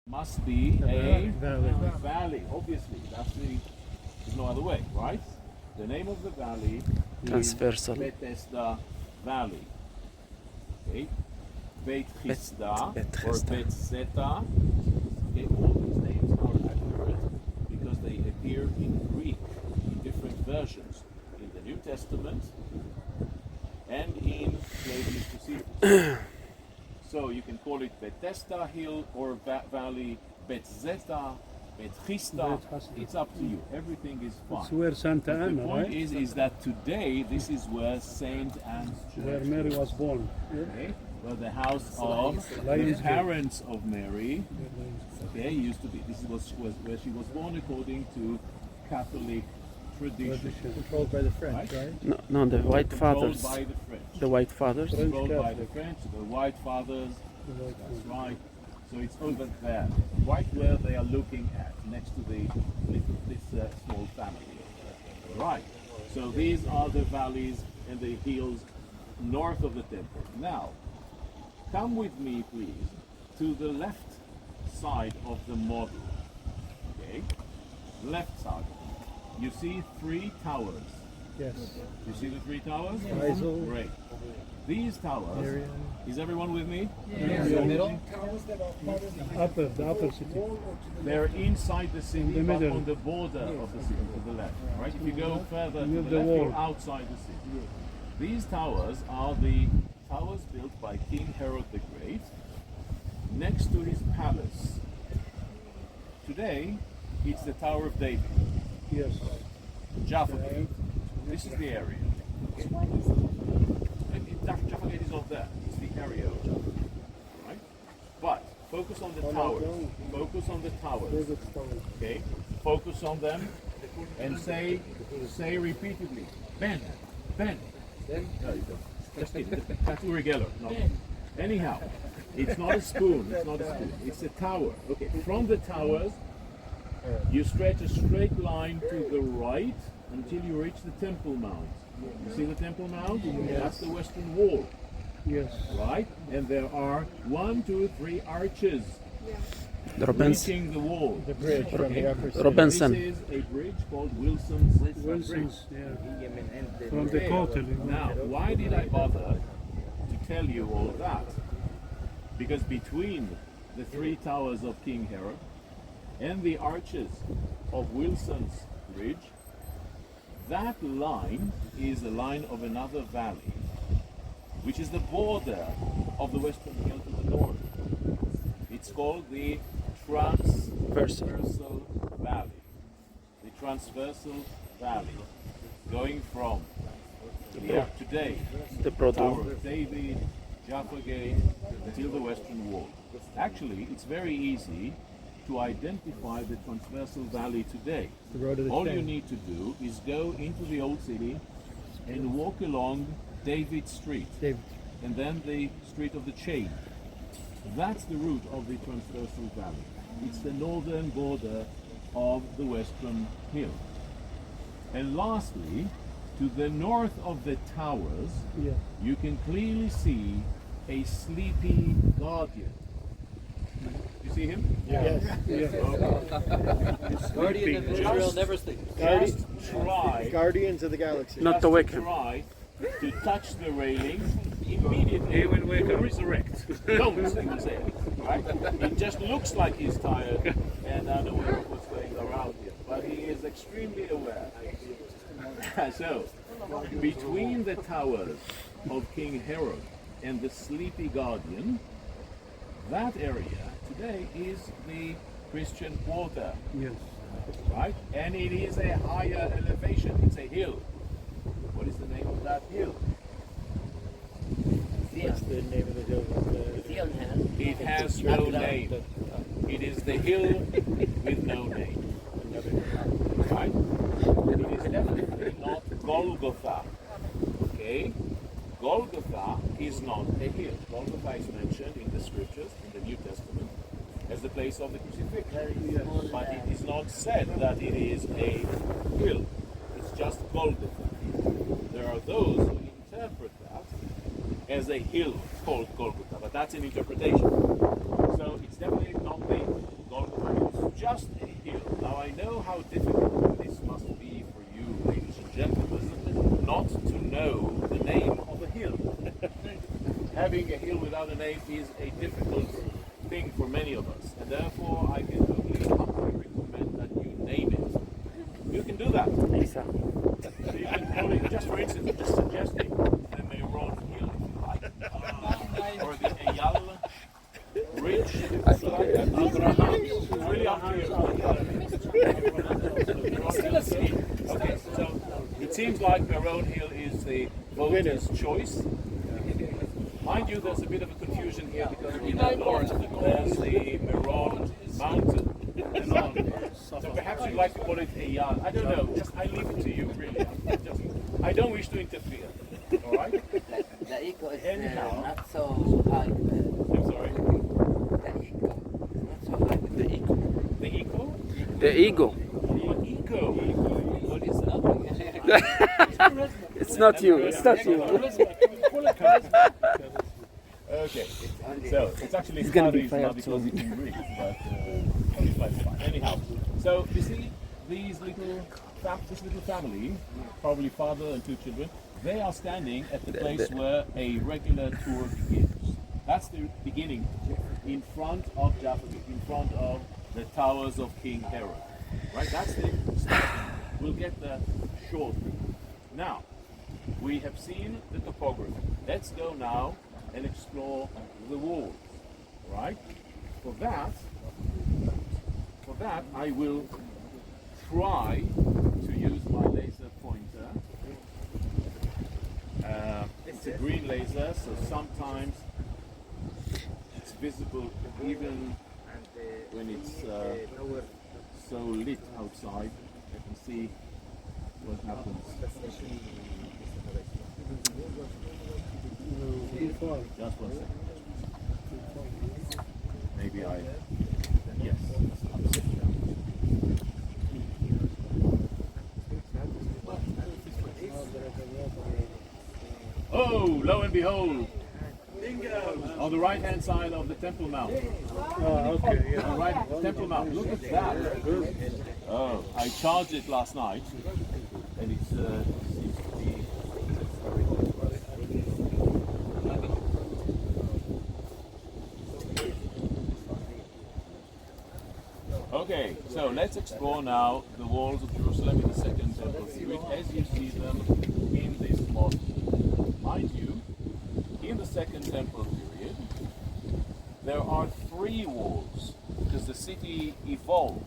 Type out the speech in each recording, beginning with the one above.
Must be a valley. Obviously, there's no other way, right? The name of the valley Transversal. is Bethesda Valley. Okay, Beit Chisda or Bet Zeta. Okay, all these names are accurate because they appear in Greek in different versions in the New Testament and in Flavius Josephus. So you can call it Bethesda Hill or Valley, Bet Zeta, Bet Chisda. It's up to you. Everything is fine. It's where Santa Anna, The point right? is that today this is where Saint Anne's Church Where Mary was born. okay? Where the house of the parents of Mary, okay, used to be. This was where she was born according to Catholic tradition. Controlled by the French, right? No, the White Controlled Fathers. by the French. The White Fathers. Controlled by the French, the White Fathers. That's right. So it's over there, right where they are looking at, next to this small family. Right. So these are the valleys and the hills north of the temple. Now, come with me, please, to the left side of the model. Okay? Left side. You see three towers. Yes. You see the three towers? Faisal. Great. These towers, Miriam. is everyone with me? In the middle? The upper city. They're inside the city, In the but middle. on the border of the city, to the left. Right? If you go further to Near the the left, wall. you're outside the city. These towers are the towers built by King Herod the Great next to his palace. Today, it's the Tower of David, Yes. Jaffa Gate. This is the area. Jaffa Gate is not there. It's the area of Jaffa Gate. Right? But focus on the towers. Focus on the towers. Okay? Focus on them and say repeatedly, Ben, Ben. No, you don't. Just kidding. That's Uri Geller. No. Anyhow, it's not a spoon. It's not a spoon. It's a tower. Okay. From the towers, you stretch a straight line to the right until you reach the Temple Mount. You see the Temple Mount? That's the Western Wall, Yes. right? And there are 1, 2, 3 arches reaching the wall. The bridge from the upper city. Robinson. This is a bridge called Wilson's Bridge. Wilson's, yeah. From the Okay. Kotel. Now, why did I bother to tell you all that? Because between the three towers of King Herod and the arches of Wilson's Bridge, that line is a line of another valley, which is the border of the Western Hill to the north. It's called the Transversal Valley. The Transversal Valley, going from today, The Tower Broad of David, Jaffa Gate, until the Western Wall. Actually, it's very easy to identify the Transversal Valley today. The road of the All chain. you need to do is go into the old city and walk along David Street, David. and then the Street of the Chain. That's the route of the Transversal Valley. It's the northern border of the Western Hill. And lastly, to the north of the towers, Yeah. you can clearly see a sleepy guardian. You see him? Yes. Guardian of Israel never sleeps. Just try. Guardians of the Galaxy. Not to wake him. Try to touch the railing immediately. He will wake up. Resurrect. Don't, he will say. Right? It just looks like he's tired and unaware of what's going around him, but he is extremely aware. So, between the towers of King Herod and the sleepy guardian, that area today is the Christian Quarter, Yes. right? And it is a higher elevation. It's a hill. What is the name of that hill? What's the name of the hill? It has no name. It is the hill with no name. Right? It is definitely not Golgotha. Okay? Golgotha is not a hill. Golgotha is mentioned in the scriptures, in the New Testament, as the place of the crucifixion. But it is not said that it is a hill. It's just Golgotha. There are those who interpret that as a hill called Golgotha, but that's an interpretation. So it's definitely not the just a hill. Now I know how difficult this must be for you, ladies and gentlemen, not to know the name of a hill. Having a hill without a name is a difficult thing for many of us, and therefore I can only humbly recommend that you name it. You can do that. Isa. So you can call it, just for instance, just suggesting the Meron Hill, if you like, or the Eyal Ridge, if you like, Abraham. It's really up to you. Okay, so it seems like Meron Hill is the voters' choice. Mind you, there's a bit of a confusion here because in the north there's the Meron Mountain. So perhaps you'd like to call it Eyal. I don't know. Just I leave it to you, really. I don't wish to interfere. All right? The eco is Anyhow. not so high. I'm sorry. The eco is not so high. The ego. The eco? The ego. The eco. What is nothing? It's not you. It's not you. Okay. So it's actually It's gonna be Spanish, not fired because soon. you can read, but it's fine. Anyhow, so you see this little family, probably father and two children, they are standing at the place where a regular tour begins. That's the beginning, in front of Jaffa, in front of the towers of King Herod. Right? That's the start. We'll get there shortly. Now, we have seen the topography. Let's go now and explore the walls. Right? For that, I will try to use my laser pointer. It's a green laser, so sometimes it's visible even when it's so lit outside. I can see what happens. Just 1 second. Maybe yes. I'm sitting down. Oh, lo and behold, on the right-hand side of the Temple Mount. Oh, okay, yeah. On the right Temple Mount. Look at that. Oh, I charged it last night, and it seems to be. Okay, so let's explore now the walls of Jerusalem in the Second Temple period as you see them in this model. Mind you, in the Second Temple period, there are 3 walls because the city evolved.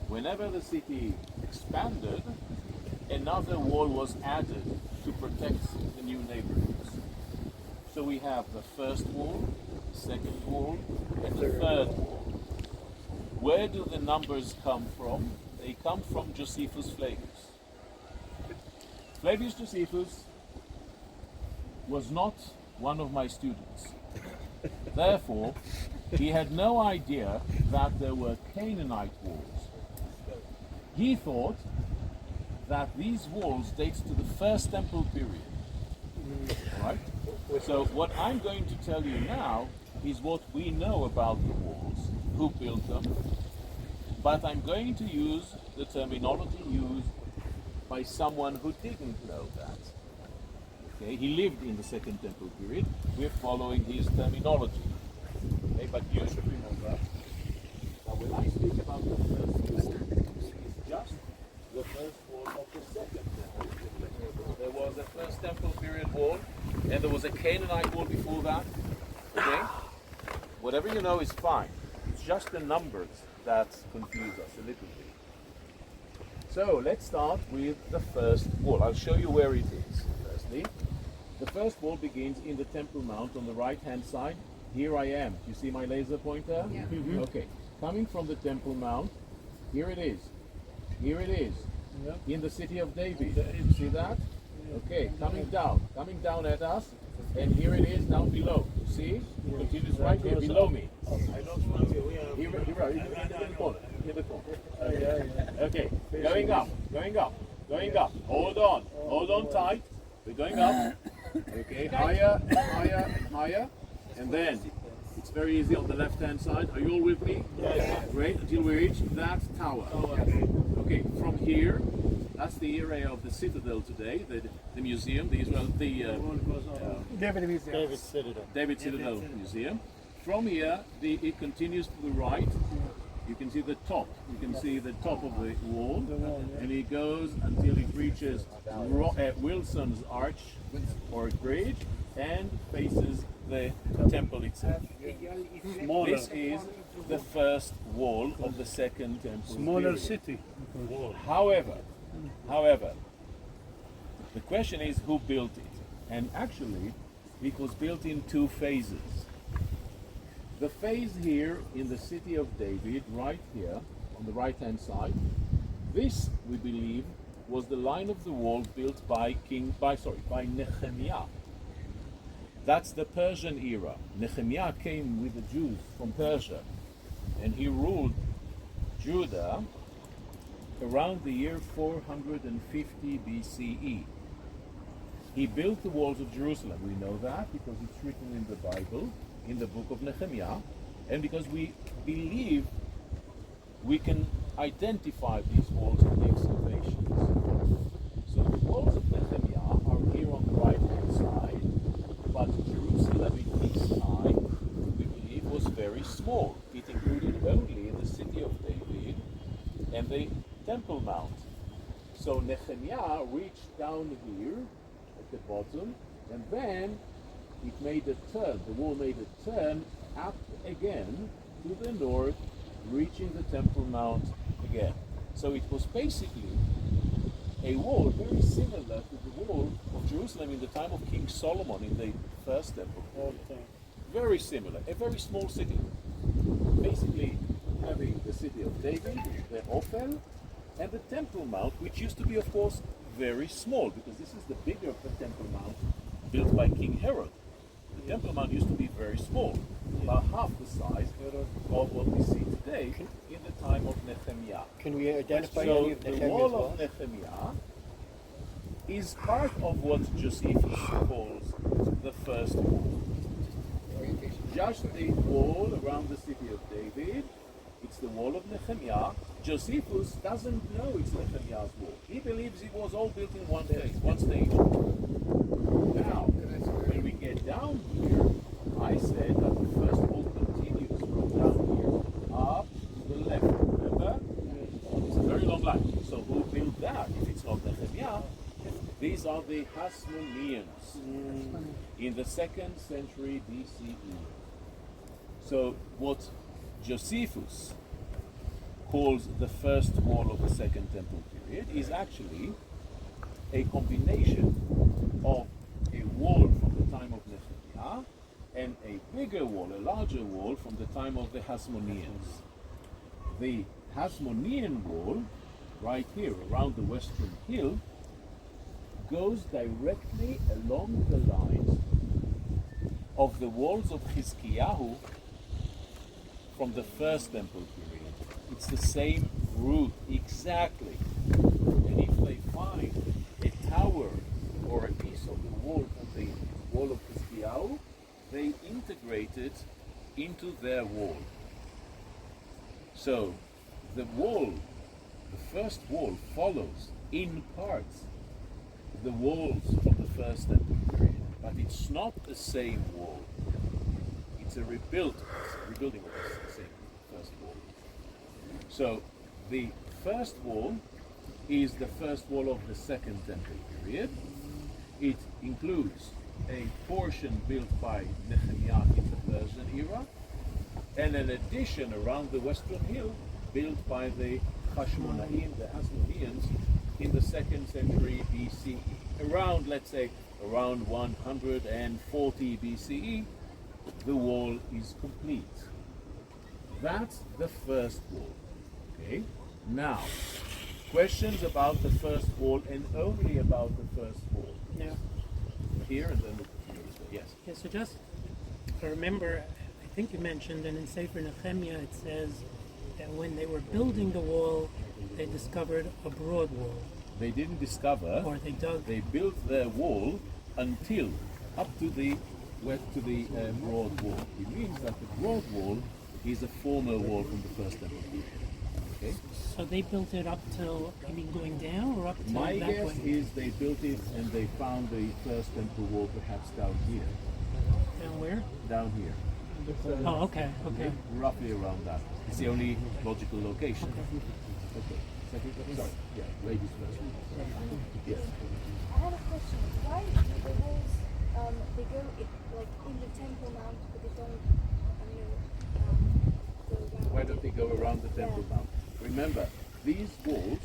Whenever the city expanded, another wall was added to protect the new neighborhoods. So we have the first wall, the second wall, and the third wall. Where do the numbers come from? They come from Josephus Flavius. Flavius Josephus was not one of my students. Therefore, he had no idea that there were Canaanite walls. He thought that these walls date to the First Temple period. Right? So what I'm going to tell you now is what we know about the walls, who built them, but I'm going to use the terminology used by someone who didn't know that. Okay, he lived in the Second Temple period. We're following his terminology. Okay, but you should remember, now when I speak about the first wall, it's just the first wall of the Second Temple period. There was a First Temple period wall, and there was a Canaanite wall before that. Okay? Whatever you know is fine. It's just the numbers that confuse us a little bit. So let's start with the first wall. I'll show you where it is. Firstly, the first wall begins in the Temple Mount on the right-hand side. Here I am. You see my laser pointer? Yeah. Mm-hmm. Okay. Coming from the Temple Mount, here it is. Here it is. Yeah. In the city of David. You see that? Okay. Coming down at us, and here it is down below. You see? It continues right here below me. Here, in the corner. In the corner. Okay. Going up. Hold on tight. We're going up. Okay. Higher. And then it's very easy on the left-hand side. Are you all with me? Yes. Great, until we reach that tower. Okay, from here, that's the area of the citadel today, the museum, the Israel, David Citadel. David Citadel Museum. From here, it continues to the right. You can see the top. You can see the top of the wall, and it goes until it reaches Wilson's Arch or Bridge and faces the temple itself. This is the first wall of the second temple. Smaller period. city. However, the question is who built it, and actually, it was built in two phases. The phase here in the city of David, right here on the right-hand side, this we believe was the line of the wall built by Nehemiah. That's the Persian era. Nehemiah came with the Jews from Persia, and he ruled Judah around the year 450 BCE. He built the walls of Jerusalem. We know that because it's written in the Bible, in the book of Nehemiah, and because we believe we can identify these walls in the excavations. So the walls of Nehemiah are here on the right-hand side, but Jerusalem in this time, we believe, was very small. It included only the city of David and the Temple Mount. So Nehemiah reached down here at the bottom, and then it made a turn, the wall made a turn up again to the north, reaching the Temple Mount again. So it was basically a wall very similar to the wall of Jerusalem in the time of King Solomon in the first temple. Very similar, a very small city. Basically having the city of David, the Ophel, and the Temple Mount, which used to be, of course, very small, because this is the bigger of the Temple Mount built by King Herod. The Temple Mount used to be very small, about half the size of what we see today in the time of Nehemiah. Can we identify So any of the Nehemiah's wall walls? of Nehemiah is part of what Josephus calls the first wall. Just the wall around the city of David, it's the wall of Nehemiah. Josephus doesn't know it's Nehemiah's wall. He believes it was all built in one phase, one stage. Now, when we get down here, I said that the first wall continues from down here up to the left. Remember? It's a very long line. So who built that if it's not Nehemiah? These are the Hasmoneans in the 2nd century BCE. So what Josephus calls the first wall of the Second Temple period is actually a combination of a wall from the time of Nehemiah and a bigger wall, a larger wall from the time of the Hasmoneans. The Hasmonean wall, right here around the western hill, goes directly along the lines of the walls of Chizkiyahu from the first temple period. It's the same route, exactly. And if they find a tower or a piece of the wall of the wall of Chizkiyahu, they integrate it into their wall. So the wall, the first wall, follows in parts the walls from the first temple period, but it's not the same wall. It's a rebuilding of the same first wall. So the first wall is the first wall of the second temple period. It includes a portion built by Nehemiah in the Persian era, and an addition around the western hill built by the Hashmonaim, the Hasmoneans, in the 2nd century BCE. Around, let's say, around 140 BCE, the wall is complete. That's the first wall. Okay? Now, questions about the first wall and only about the first wall. Yeah. Here and then yes. Yeah, so just I remember, I think you mentioned, and in Sefer Nehemiah it says that when they were building the wall, they discovered a broad wall. They didn't discover, Or they dug. they built their wall until up to the broad wall. It means that the broad wall is a former wall from the first temple. Okay. So they built it up till, I mean, going down or up to My that guess way? is they built it and they found the first temple wall perhaps down here. Down where? Down here. Oh, okay, okay. Roughly around that. It's the only logical location. Okay. Second, sorry. Yeah, ladies first. Yes. I had a question. Why do the walls they go like in the Temple Mount, but they don't, go around? Why don't they go around the Temple Mount? Remember, these walls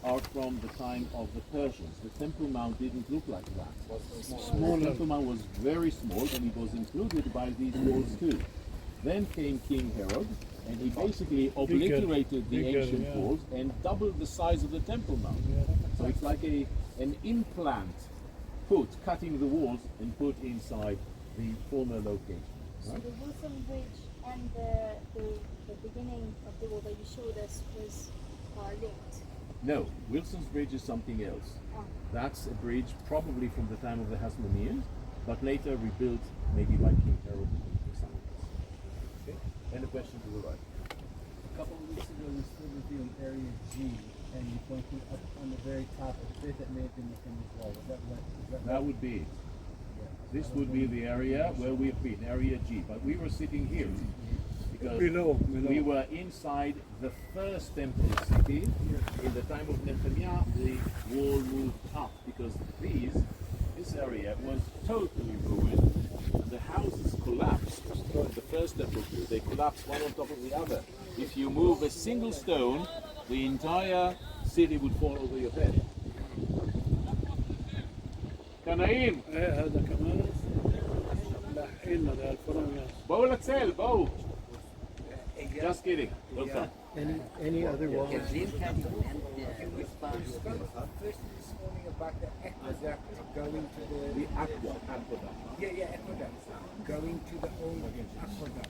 are from the time of the Persians. The Temple Mount didn't look like that. The Temple Mount was very small and it was included by these walls too. Then came King Herod and he basically obliterated the bigger, ancient yeah. walls and doubled the size of the Temple Mount. So it's like an implant cutting the walls and put inside the former location. So Right? the Wilson Bridge and the beginning of the wall that you showed us was linked. No, Wilson's Bridge is something else. Oh. That's a bridge probably from the time of the Hasmoneans, but later rebuilt maybe by King Herod or something else. Okay? And a question to the right. A couple of weeks ago, we still reviewing area G, and you pointed up on the very top a bit that may have been within this wall. Was that right? That would be it. This would be the area where we've been, area G. But we were sitting here because Below. we were inside the first temple city. In the time of Nehemiah, the wall moved up because this area was totally ruined. And the houses collapsed. The first temple, they collapsed one on top of the other. If you move a single stone, the entire city would fall over your head. קנאים, هذا كمان لاحقين ده الفرن. בואו לצל, בואו. Just kidding. Welcome. Any other walls? Jerusqlem can respond. First this morning about the aqueduct going to The aqueduct. aqueduct, going to the old aqueduct.